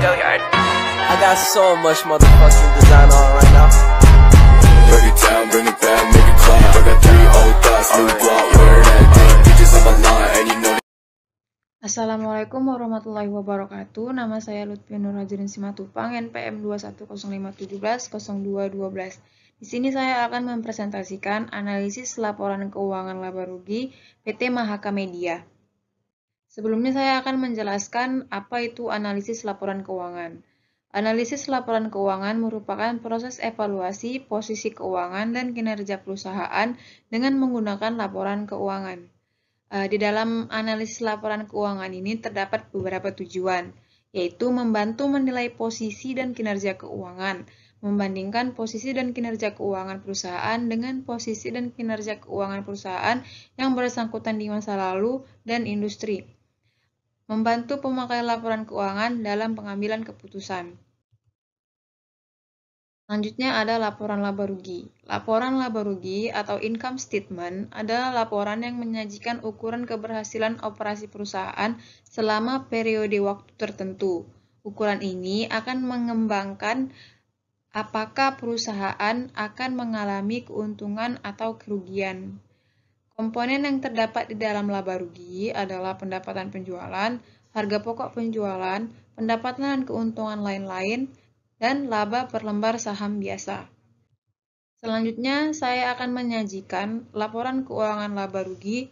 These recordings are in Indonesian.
Gilliard. I got so much motherfucking design on right now. Break it down, bring it back, make it clap. I got 3 old thoughts, new block, where that thing, bitches on my line, and you know. Assalamualaikum warahmatullahi wabarakatuh. Nama saya Lutfi Nur Hajirin Simatupang, NPM 21050120212. Di sini saya akan mempresentasikan analisis laporan keuangan laba rugi PT Mahaka Media. Sebelumnya saya akan menjelaskan apa itu analisis laporan keuangan. Analisis laporan keuangan merupakan proses evaluasi posisi keuangan dan kinerja perusahaan dengan menggunakan laporan keuangan. Di dalam analisis laporan keuangan ini terdapat beberapa tujuan, yaitu membantu menilai posisi dan kinerja keuangan, membandingkan posisi dan kinerja keuangan perusahaan dengan posisi dan kinerja keuangan perusahaan yang bersangkutan di masa lalu dan industri, membantu pemakaian laporan keuangan dalam pengambilan keputusan. Selanjutnya ada laporan laba rugi. Laporan laba rugi atau income statement adalah laporan yang menyajikan ukuran keberhasilan operasi perusahaan selama periode waktu tertentu. Ukuran ini akan mengembangkan apakah perusahaan akan mengalami keuntungan atau kerugian. Komponen yang terdapat di dalam laba rugi adalah pendapatan penjualan, harga pokok penjualan, pendapatan dan keuntungan lain-lain, dan laba per lembar saham biasa. Selanjutnya, saya akan menyajikan laporan keuangan laba rugi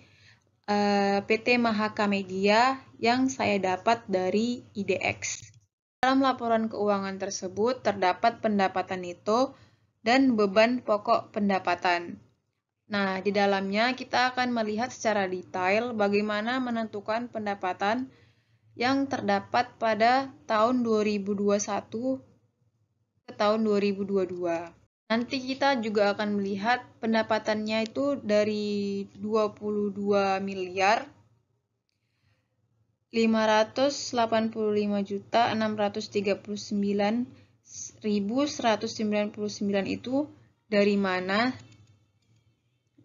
PT Mahaka Media yang saya dapat dari IDX. Dalam laporan keuangan tersebut terdapat pendapatan neto dan beban pokok pendapatan. Nah, di dalamnya kita akan melihat secara detail bagaimana menentukan pendapatan yang terdapat pada tahun 2021 ke tahun 2022. Nanti kita juga akan melihat pendapatannya itu dari 22 miliar 585.639.199 itu dari mana,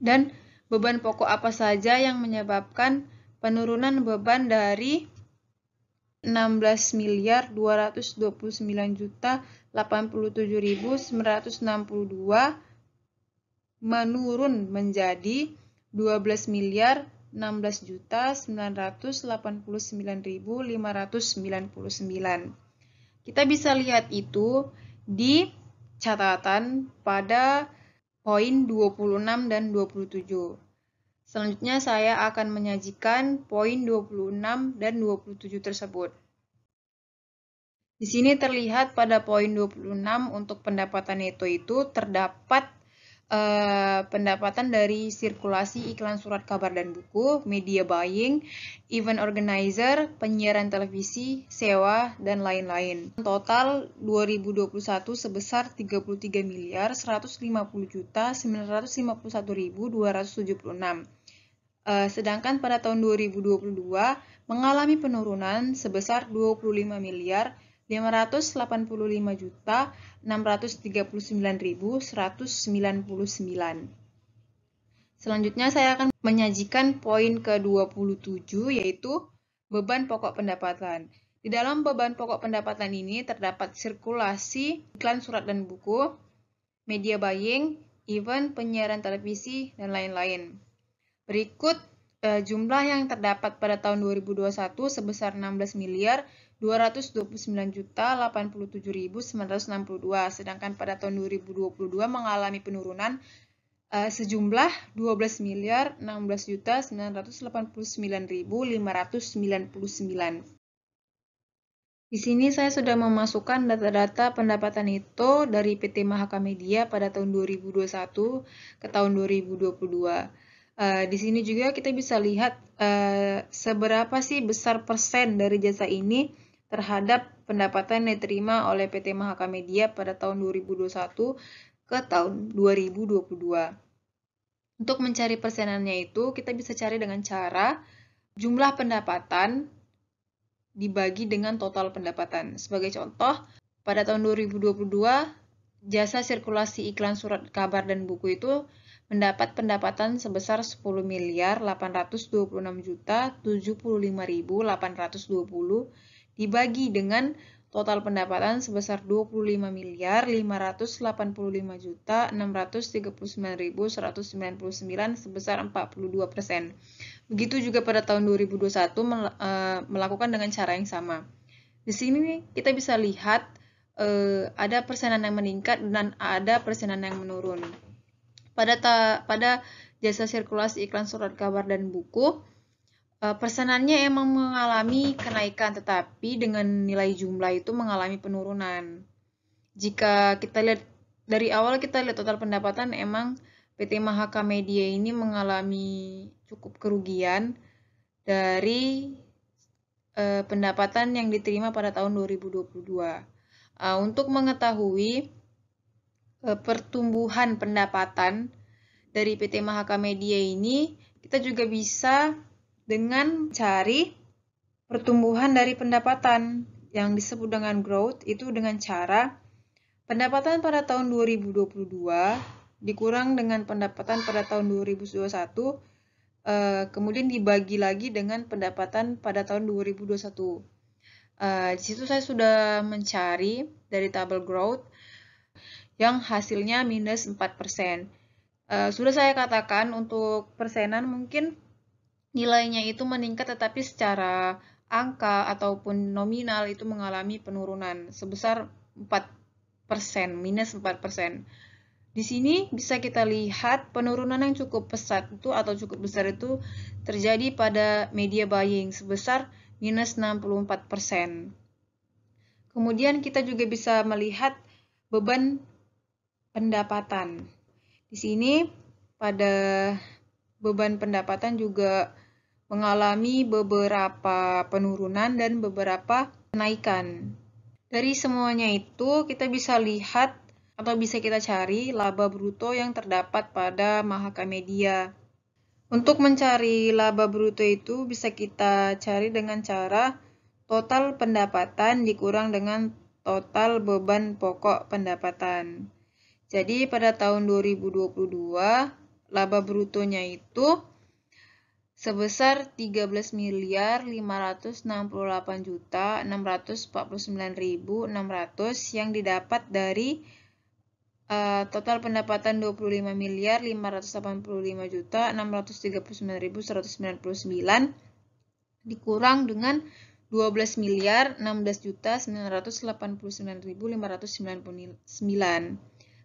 dan beban pokok apa saja yang menyebabkan penurunan beban dari 16.229.087.962 menurun menjadi 12.016.989.599. Kita bisa lihat itu di catatan pada poin 26 dan 27. Selanjutnya saya akan menyajikan poin 26 dan 27 tersebut. Di sini terlihat pada poin 26 untuk pendapatan neto itu terdapat pendapatan dari sirkulasi iklan surat kabar dan buku, media buying, event organizer, penyiaran televisi, sewa, dan lain-lain. Total 2021 sebesar 33.150.951.276. Sedangkan pada tahun 2022 mengalami penurunan sebesar 25.555.639.199. Selanjutnya saya akan menyajikan poin ke-27, yaitu beban pokok pendapatan. Di dalam beban pokok pendapatan ini terdapat sirkulasi iklan surat dan buku, media buying, event, penyiaran televisi, dan lain-lain. Berikut jumlah yang terdapat pada tahun 2021 sebesar 16.299.087.962, sedangkan pada tahun 2022 mengalami penurunan sejumlah 12.689.599. Di sini saya sudah memasukkan data-data pendapatan neto dari PT Mahaka Media pada tahun 2021 ke tahun 2022. Di sini juga kita bisa lihat seberapa sih besar persen dari jasa ini terhadap pendapatan yang diterima oleh PT Mahaka Media pada tahun 2021 ke tahun 2022. Untuk mencari persenannya itu, kita bisa cari dengan cara jumlah pendapatan dibagi dengan total pendapatan. Sebagai contoh, pada tahun 2022, jasa sirkulasi iklan surat kabar dan buku itu mendapat pendapatan sebesar 10.826.075.820 dibagi dengan total pendapatan sebesar 25.555.639.199 sebesar 42%. Begitu juga pada tahun 2021 melakukan dengan cara yang sama. Di sini kita bisa lihat ada persenan yang meningkat dan ada persenan yang menurun. Pada jasa sirkulasi iklan surat kabar dan buku, persenannya emang mengalami kenaikan, tetapi dengan nilai jumlah itu mengalami penurunan. Jika kita lihat dari awal, kita lihat total pendapatan, emang PT Mahaka Media ini mengalami cukup kerugian dari pendapatan yang diterima pada tahun 2022. Untuk mengetahui pertumbuhan pendapatan dari PT Mahaka Media ini, kita juga bisa dengan cari pertumbuhan dari pendapatan yang disebut dengan growth, itu dengan cara pendapatan pada tahun 2022 dikurang dengan pendapatan pada tahun 2021, kemudian dibagi lagi dengan pendapatan pada tahun 2021. Di situ saya sudah mencari dari tabel growth yang hasilnya minus 4%. Sudah saya katakan untuk persenan mungkin nilainya itu meningkat, tetapi secara angka ataupun nominal itu mengalami penurunan sebesar 4%, minus 4%. Di sini bisa kita lihat penurunan yang cukup pesat itu atau cukup besar itu terjadi pada media buying sebesar minus 64%. Kemudian kita juga bisa melihat beban pendapatan. Di sini pada beban pendapatan juga mengalami beberapa penurunan dan beberapa kenaikan. Dari semuanya itu kita bisa lihat atau bisa kita cari laba bruto yang terdapat pada Mahaka Media. Untuk mencari laba bruto itu bisa kita cari dengan cara total pendapatan dikurang dengan total beban pokok pendapatan. Jadi pada tahun 2022 laba brutonya itu sebesar 13.568.649.600 yang didapat dari total pendapatan 25.585.639.199 dikurang dengan 12.016.989.599.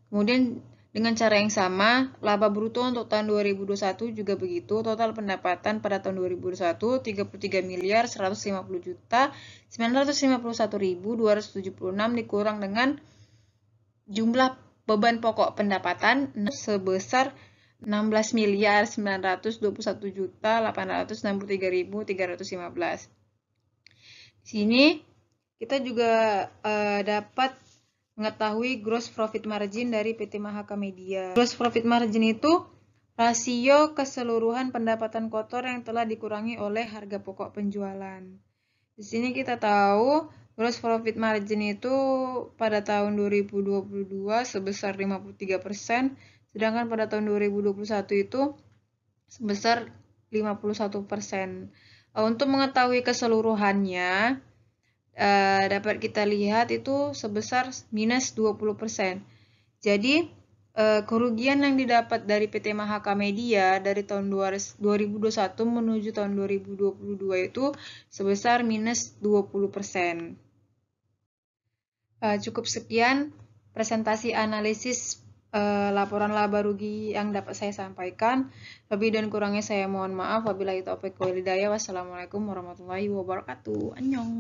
Kemudian dengan cara yang sama, laba bruto untuk tahun 2021 juga begitu. Total pendapatan pada tahun 2021 33.150.951.276 dikurang dengan jumlah beban pokok pendapatan sebesar 16.921.863.315. Di sini kita juga dapat mengetahui gross profit margin dari PT Mahaka Media. Gross profit margin itu rasio keseluruhan pendapatan kotor yang telah dikurangi oleh harga pokok penjualan. Di sini kita tahu gross profit margin itu pada tahun 2022 sebesar 53%, sedangkan pada tahun 2021 itu sebesar 51%. Untuk mengetahui keseluruhannya, dapat kita lihat itu sebesar minus 20%. Jadi kerugian yang didapat dari PT Mahaka Media dari tahun 2021 menuju tahun 2022 itu sebesar minus 20%. Cukup sekian presentasi analisis laporan laba rugi yang dapat saya sampaikan. Lebih dan kurangnya saya mohon maaf. Wabillahi taufiq wal hidayah. Wassalamualaikum warahmatullahi wabarakatuh. Annyeong.